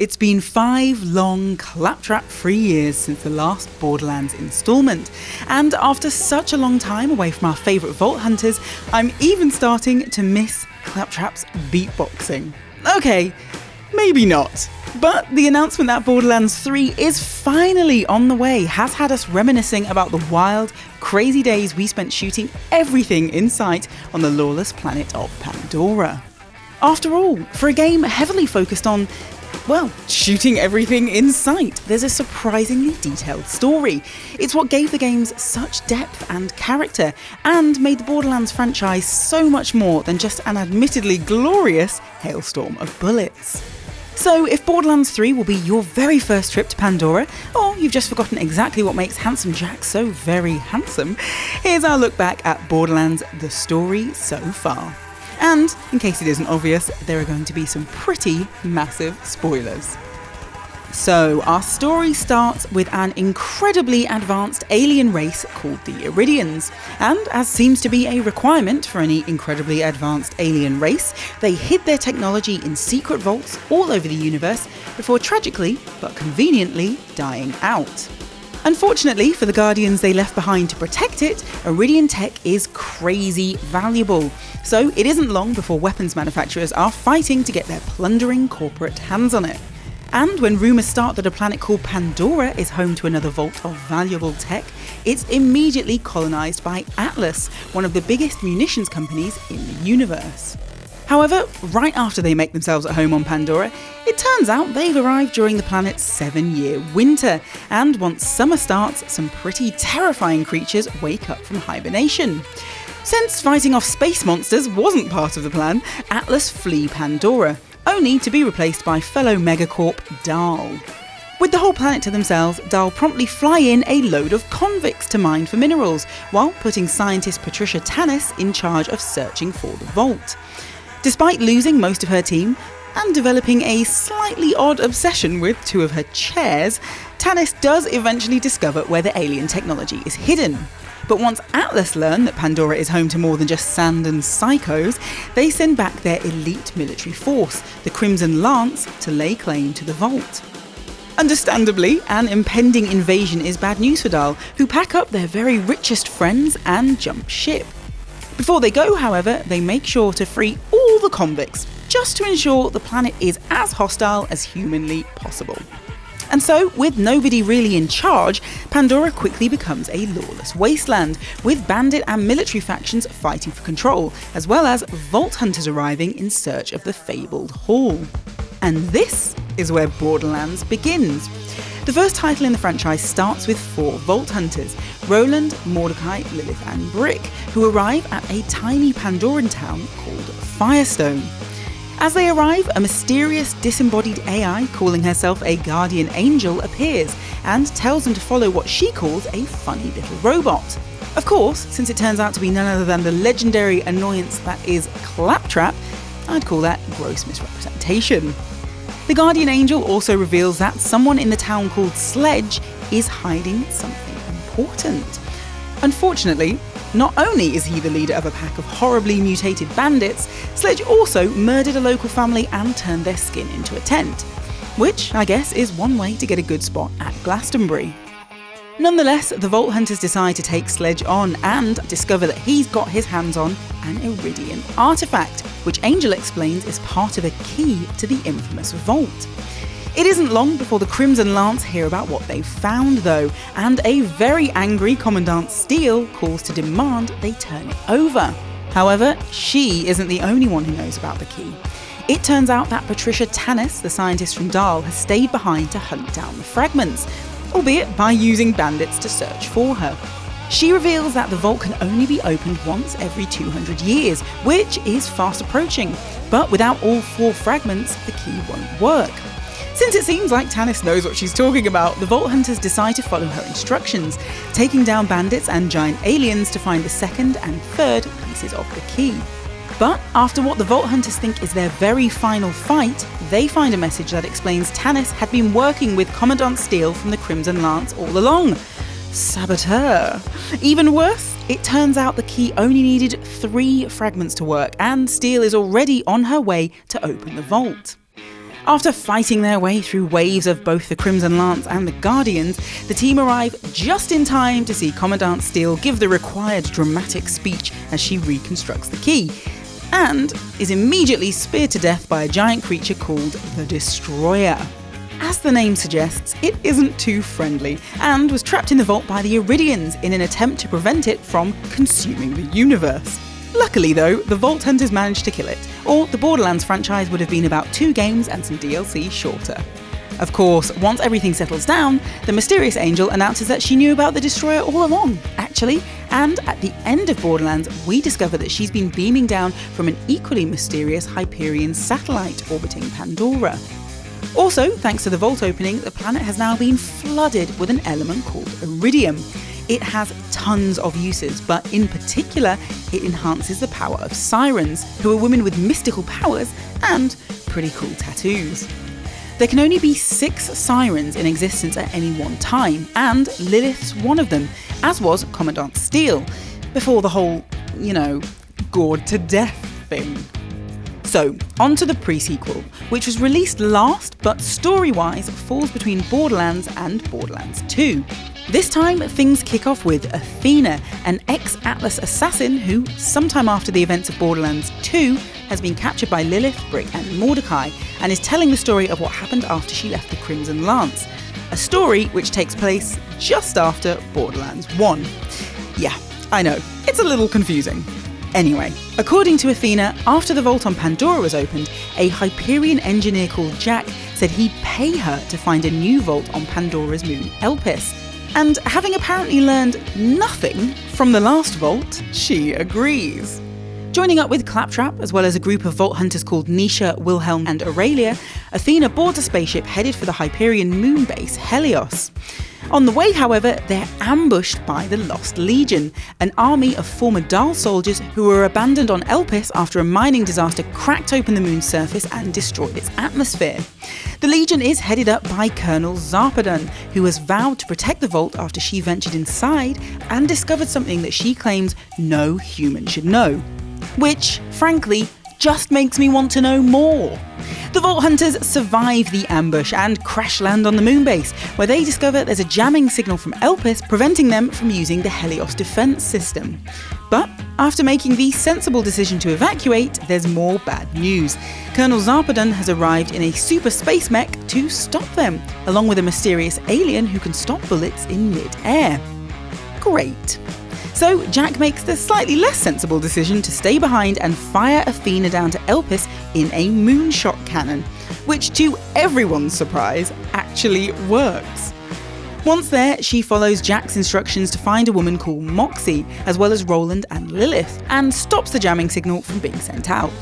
It's been 5 long, Claptrap-free years since the last Borderlands installment, and after such a long time away from our favourite Vault Hunters, I'm even starting to miss Claptrap's beatboxing. Okay, maybe not. But the announcement that Borderlands 3 is finally on the way has had us reminiscing about the wild, crazy days we spent shooting everything in sight on the lawless planet of Pandora. After all, for a game heavily focused on, well, shooting everything in sight, there's a surprisingly detailed story. It's what gave the games such depth and character, and made the Borderlands franchise so much more than just an admittedly glorious hailstorm of bullets. So if Borderlands 3 will be your very first trip to Pandora, or you've just forgotten exactly what makes Handsome Jack so very handsome, here's our look back at Borderlands: The Story so far. And, in case it isn't obvious, there are going to be some pretty massive spoilers. So, our story starts with an incredibly advanced alien race called the Iridians, and as seems to be a requirement for any incredibly advanced alien race, they hid their technology in secret vaults all over the universe before tragically, but conveniently, dying out. Unfortunately for the Guardians they left behind to protect it, Iridian tech is crazy valuable, so it isn't long before weapons manufacturers are fighting to get their plundering corporate hands on it. And when rumours start that a planet called Pandora is home to another vault of valuable tech, it's immediately colonised by Atlas, one of the biggest munitions companies in the universe. However, right after they make themselves at home on Pandora, it turns out they've arrived during the planet's 7-year winter, and once summer starts, some pretty terrifying creatures wake up from hibernation. Since fighting off space monsters wasn't part of the plan, Atlas flee Pandora, only to be replaced by fellow megacorp Dahl. With the whole planet to themselves, Dahl promptly fly in a load of convicts to mine for minerals, while putting scientist Patricia Tannis in charge of searching for the vault. Despite losing most of her team, and developing a slightly odd obsession with 2 of her chairs, Tannis does eventually discover where the alien technology is hidden. But once Atlas learn that Pandora is home to more than just sand and psychos, they send back their elite military force, the Crimson Lance, to lay claim to the vault. Understandably, an impending invasion is bad news for Dahl, who pack up their very richest friends and jump ship. Before they go, however, they make sure to free all the convicts, just to ensure the planet is as hostile as humanly possible. And so, with nobody really in charge, Pandora quickly becomes a lawless wasteland, with bandit and military factions fighting for control, as well as Vault Hunters arriving in search of the fabled haul. And this is where Borderlands begins. The first title in the franchise starts with 4 Vault Hunters, Roland, Mordecai, Lilith and Brick, who arrive at a tiny Pandoran town called Firestone. As they arrive, a mysterious disembodied AI calling herself a guardian angel appears and tells them to follow what she calls a funny little robot. Of course, since it turns out to be none other than the legendary annoyance that is Claptrap, I'd call that gross misrepresentation. The guardian angel also reveals that someone in the town called Sledge is hiding something important. Unfortunately, not only is he the leader of a pack of horribly mutated bandits, Sledge also murdered a local family and turned their skin into a tent, which I guess is one way to get a good spot at Glastonbury. Nonetheless, the Vault Hunters decide to take Sledge on and discover that he's got his hands on an Iridian artifact, which Angel explains is part of a key to the infamous vault. It isn't long before the Crimson Lance hear about what they've found though, and a very angry Commandant Steele calls to demand they turn it over. However, she isn't the only one who knows about the key. It turns out that Patricia Tannis, the scientist from Dahl, has stayed behind to hunt down the fragments, albeit by using bandits to search for her. She reveals that the vault can only be opened once every 200 years, which is fast approaching, but without all 4 fragments, the key won't work. Since it seems like Tannis knows what she's talking about, the Vault Hunters decide to follow her instructions, taking down bandits and giant aliens to find the 2nd and 3rd pieces of the key. But after what the Vault Hunters think is their very final fight, they find a message that explains Tannis had been working with Commandant Steele from the Crimson Lance all along. Saboteur! Even worse, it turns out the key only needed 3 fragments to work, and Steele is already on her way to open the vault. After fighting their way through waves of both the Crimson Lance and the Guardians, the team arrive just in time to see Commandant Steele give the required dramatic speech as she reconstructs the key, and is immediately speared to death by a giant creature called the Destroyer. As the name suggests, it isn't too friendly, and was trapped in the vault by the Iridians in an attempt to prevent it from consuming the universe. Luckily though, the Vault Hunters managed to kill it, or the Borderlands franchise would have been about 2 games and some DLC shorter. Of course, once everything settles down, the mysterious angel announces that she knew about the Destroyer all along, actually, and at the end of Borderlands, we discover that she's been beaming down from an equally mysterious Hyperion satellite orbiting Pandora. Also, thanks to the vault opening, the planet has now been flooded with an element called iridium. It has tons of uses, but in particular, it enhances the power of sirens, who are women with mystical powers and pretty cool tattoos. There can only be 6 sirens in existence at any one time, and Lilith's one of them, as was Commandant Steele, before the whole, gored to death thing. So, on to the PreSequel, which was released last, but story-wise falls between Borderlands and Borderlands II. This time, things kick off with Athena, an ex-Atlas assassin who, sometime after the events of Borderlands II, has been captured by Lilith, Brick and Mordecai, and is telling the story of what happened after she left the Crimson Lance. A story which takes place just after Borderlands 1. Yeah, I know, it's a little confusing. Anyway, according to Athena, after the vault on Pandora was opened, a Hyperion engineer called Jack said he'd pay her to find a new vault on Pandora's moon Elpis. And having apparently learned nothing from the last vault, she agrees. Joining up with Claptrap, as well as a group of vault hunters called Nisha, Wilhelm and Aurelia, Athena boards a spaceship headed for the Hyperion moon base Helios. On the way, however, they're ambushed by the Lost Legion, an army of former Dahl soldiers who were abandoned on Elpis after a mining disaster cracked open the moon's surface and destroyed its atmosphere. The Legion is headed up by Colonel Zarpedon, who has vowed to protect the vault after she ventured inside and discovered something that she claims no human should know. Which, frankly, just makes me want to know more. The Vault Hunters survive the ambush and crash land on the moon base, where they discover there's a jamming signal from Elpis preventing them from using the Helios defense system. But after making the sensible decision to evacuate, there's more bad news. Colonel Zarpedon has arrived in a super space mech to stop them, along with a mysterious alien who can stop bullets in mid-air. Great. So Jack makes the slightly less sensible decision to stay behind and fire Athena down to Elpis in a moonshot cannon, which to everyone's surprise actually works. Once there, she follows Jack's instructions to find a woman called Moxie, as well as Roland and Lilith, and stops the jamming signal from being sent out.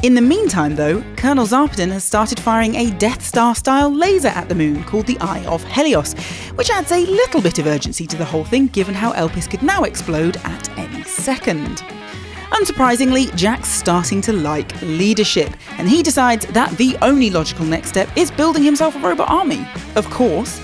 In the meantime though, Colonel Zarpedon has started firing a Death Star-style laser at the moon called the Eye of Helios, which adds a little bit of urgency to the whole thing given how Elpis could now explode at any second. Unsurprisingly, Jack's starting to like leadership, and he decides that the only logical next step is building himself a robot army, of course.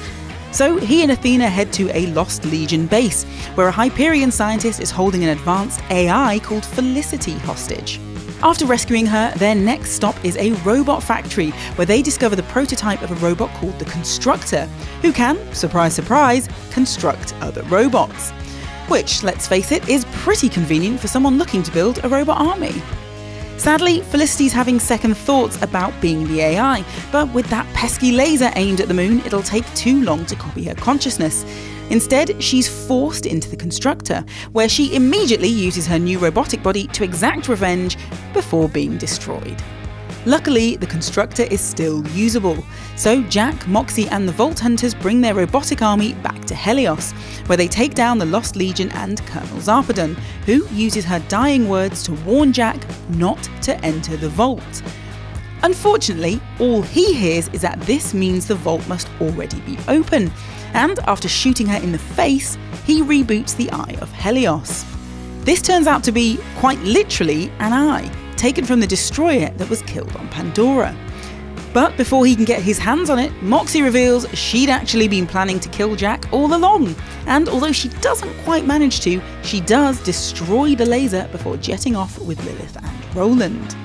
So he and Athena head to a Lost Legion base, where a Hyperion scientist is holding an advanced AI called Felicity hostage. After rescuing her, their next stop is a robot factory, where they discover the prototype of a robot called the Constructor, who can, surprise surprise, construct other robots. Which, let's face it, is pretty convenient for someone looking to build a robot army. Sadly, Felicity's having second thoughts about being the AI, but with that pesky laser aimed at the moon, it'll take too long to copy her consciousness. Instead, she's forced into the Constructor, where she immediately uses her new robotic body to exact revenge before being destroyed. Luckily, the Constructor is still usable, so Jack, Moxie and the Vault Hunters bring their robotic army back to Helios, where they take down the Lost Legion and Colonel Zarpedon, who uses her dying words to warn Jack not to enter the vault. Unfortunately, all he hears is that this means the vault must already be open, and after shooting her in the face, he reboots the Eye of Helios. This turns out to be, quite literally, an eye, taken from the destroyer that was killed on Pandora. But before he can get his hands on it, Moxie reveals she'd actually been planning to kill Jack all along, and although she doesn't quite manage to, she does destroy the laser before jetting off with Lilith and Roland.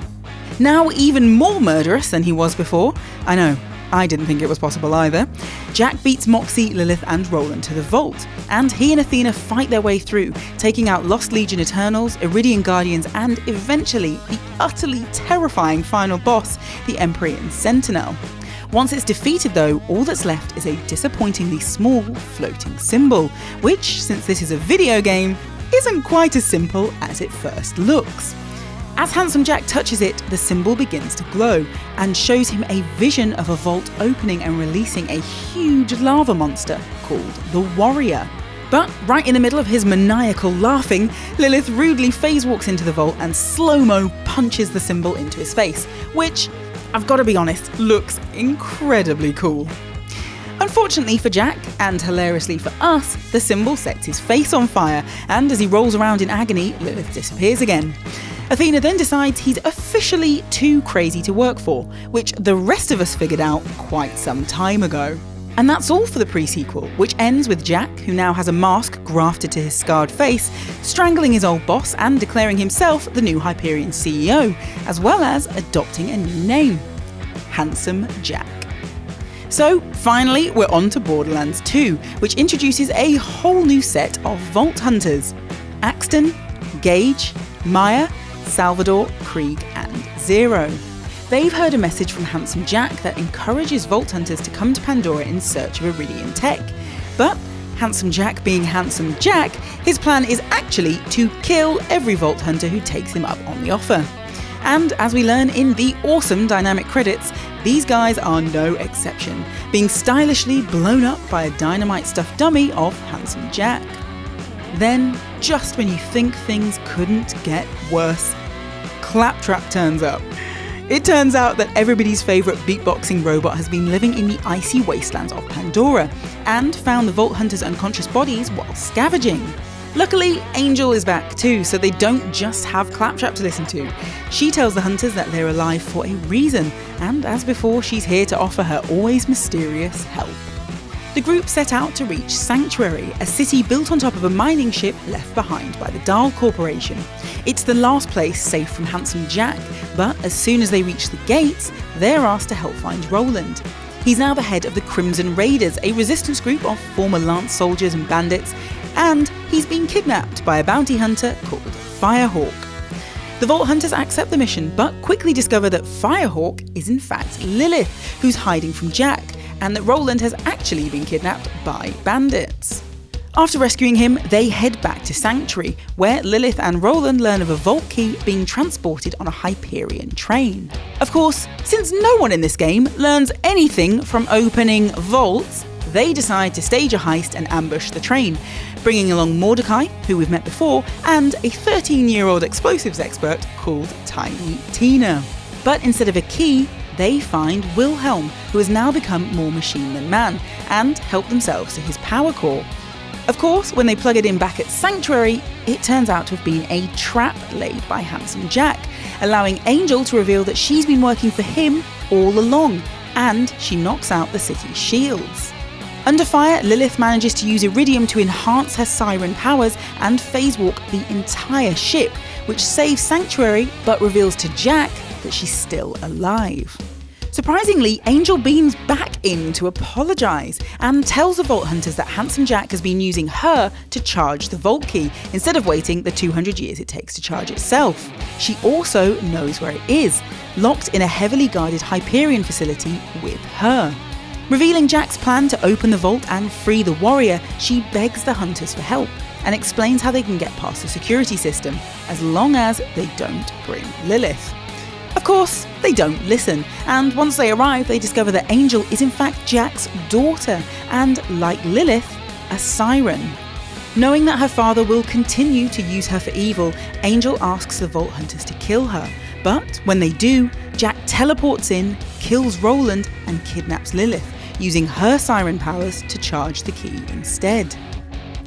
Now even more murderous than he was before. I know, I didn't think it was possible either. Jack beats Moxie, Lilith and Roland to the vault, and he and Athena fight their way through, taking out Lost Legion Eternals, Iridian Guardians and eventually the utterly terrifying final boss, the Empyrean Sentinel. Once it's defeated though, all that's left is a disappointingly small floating symbol, which, since this is a video game, isn't quite as simple as it first looks. As Handsome Jack touches it, the symbol begins to glow and shows him a vision of a vault opening and releasing a huge lava monster called the Warrior. But right in the middle of his maniacal laughing, Lilith rudely phase walks into the vault and slow-mo punches the symbol into his face, which, I've got to be honest, looks incredibly cool. Unfortunately for Jack, and hilariously for us, the symbol sets his face on fire, and as he rolls around in agony, Lilith disappears again. Athena then decides he's officially too crazy to work for, which the rest of us figured out quite some time ago. And that's all for the pre-sequel, which ends with Jack, who now has a mask grafted to his scarred face, strangling his old boss and declaring himself the new Hyperion CEO, as well as adopting a new name: Handsome Jack. So finally, we're on to Borderlands 2, which introduces a whole new set of Vault Hunters: Axton, Gage, Maya, Salvador, Krieg and Zero. They've heard a message from Handsome Jack that encourages Vault Hunters to come to Pandora in search of Iridian tech. But Handsome Jack being Handsome Jack, his plan is actually to kill every Vault Hunter who takes him up on the offer. And as we learn in the awesome dynamic credits, these guys are no exception, being stylishly blown up by a dynamite-stuffed dummy of Handsome Jack. Then, just when you think things couldn't get worse, Claptrap turns up. It turns out that everybody's favourite beatboxing robot has been living in the icy wastelands of Pandora, and found the Vault Hunters' unconscious bodies while scavenging. Luckily, Angel is back too, so they don't just have Claptrap to listen to. She tells the Hunters that they're alive for a reason, and as before, she's here to offer her always mysterious help. The group set out to reach Sanctuary, a city built on top of a mining ship left behind by the Dahl Corporation. It's the last place safe from Handsome Jack, but as soon as they reach the gates, they're asked to help find Roland. He's now the head of the Crimson Raiders, a resistance group of former Lance soldiers and bandits, and he's been kidnapped by a bounty hunter called Firehawk. The Vault Hunters accept the mission, but quickly discover that Firehawk is in fact Lilith, who's hiding from Jack, and that Roland has actually been kidnapped by bandits. After rescuing him, they head back to Sanctuary, where Lilith and Roland learn of a vault key being transported on a Hyperion train. Of course, since no one in this game learns anything from opening vaults, they decide to stage a heist and ambush the train, bringing along Mordecai, who we've met before, and a 13-year-old explosives expert called Tiny Tina. But instead of a key, they find Wilhelm, who has now become more machine than man, and help themselves to his power core. Of course, when they plug it in back at Sanctuary, it turns out to have been a trap laid by Handsome Jack, allowing Angel to reveal that she's been working for him all along, and she knocks out the city's shields. Under fire, Lilith manages to use Iridium to enhance her siren powers and phase walk the entire ship, which saves Sanctuary but reveals to Jack that she's still alive. Surprisingly, Angel beams back in to apologise and tells the Vault Hunters that Handsome Jack has been using her to charge the Vault Key instead of waiting the 200 years it takes to charge itself. She also knows where it is, locked in a heavily guarded Hyperion facility with her. Revealing Jack's plan to open the vault and free the Warrior, she begs the Hunters for help and explains how they can get past the security system, as long as they don't bring Lilith. Of course, they don't listen, and once they arrive, they discover that Angel is in fact Jack's daughter, and like Lilith, a siren. Knowing that her father will continue to use her for evil, Angel asks the Vault Hunters to kill her, but when they do, Jack teleports in, kills Roland, and kidnaps Lilith, using her siren powers to charge the key instead.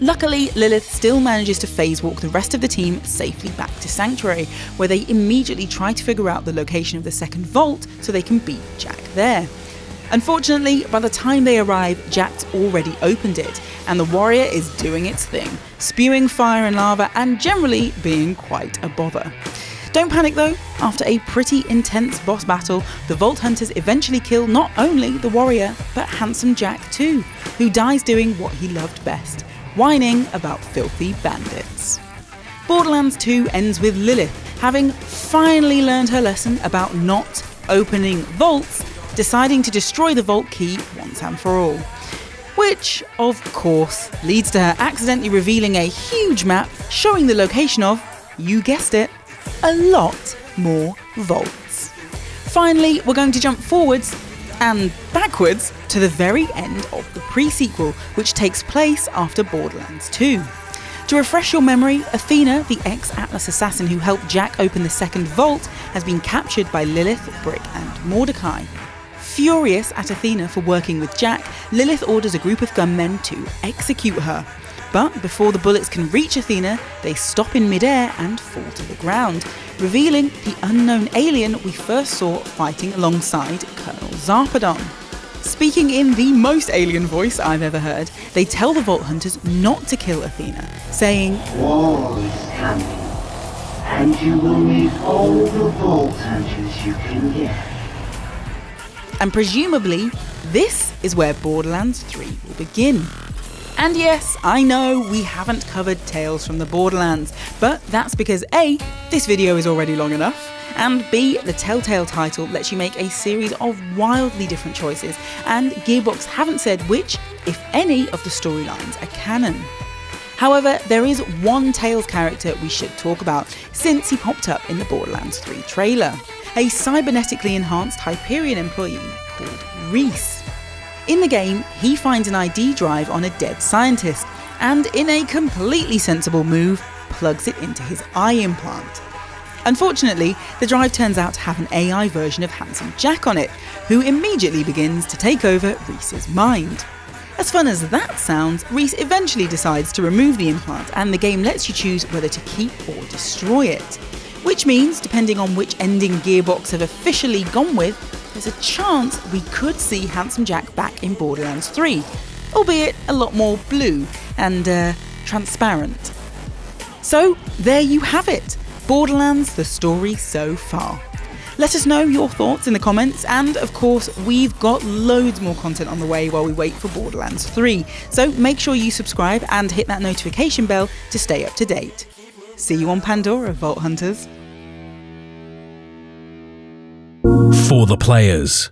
Luckily, Lilith still manages to phase walk the rest of the team safely back to Sanctuary, where they immediately try to figure out the location of the second vault so they can beat Jack there. Unfortunately, by the time they arrive, Jack's already opened it, and the Warrior is doing its thing, spewing fire and lava and generally being quite a bother. Don't panic though, after a pretty intense boss battle, the Vault Hunters eventually kill not only the warrior, but Handsome Jack too, who dies doing what he loved best, whining about filthy bandits. Borderlands 2 ends with Lilith, having finally learned her lesson about not opening vaults, deciding to destroy the vault key once and for all. Which, of course, leads to her accidentally revealing a huge map showing the location of, you guessed it, a lot more vaults. Finally, we're going to jump forwards and backwards to the very end of the pre-sequel, which takes place after Borderlands 2. To refresh your memory, Athena, the ex-Atlas assassin who helped Jack open the second vault, has been captured by Lilith, Brick and Mordecai. Furious at Athena for working with Jack, Lilith orders a group of gunmen to execute her. But before the bullets can reach Athena, they stop in midair and fall to the ground, revealing the unknown alien we first saw fighting alongside Colonel Zarpedon. Speaking in the most alien voice I've ever heard, they tell the Vault Hunters not to kill Athena, saying, "War is coming, and you will need all the Vault Hunters you can get." And presumably, this is where Borderlands 3 will begin. And yes, I know we haven't covered Tales from the Borderlands, but that's because A, this video is already long enough, and B, the Telltale title lets you make a series of wildly different choices, and Gearbox haven't said which, if any, of the storylines are canon. However, there is one Tales character we should talk about, since he popped up in the Borderlands 3 trailer. A cybernetically enhanced Hyperion employee called Reese. In the game, he finds an ID drive on a dead scientist, and in a completely sensible move, plugs it into his eye implant. Unfortunately, the drive turns out to have an AI version of Handsome Jack on it, who immediately begins to take over Reese's mind. As fun as that sounds, Reese eventually decides to remove the implant, and the game lets you choose whether to keep or destroy it. Which means, depending on which ending Gearbox have officially gone with, there's a chance we could see Handsome Jack back in Borderlands 3, albeit a lot more blue and transparent. So there you have it, Borderlands, the story so far. Let us know your thoughts in the comments, and of course we've got loads more content on the way while we wait for Borderlands 3, so make sure you subscribe and hit that notification bell to stay up to date. See you on Pandora, Vault Hunters. For the players.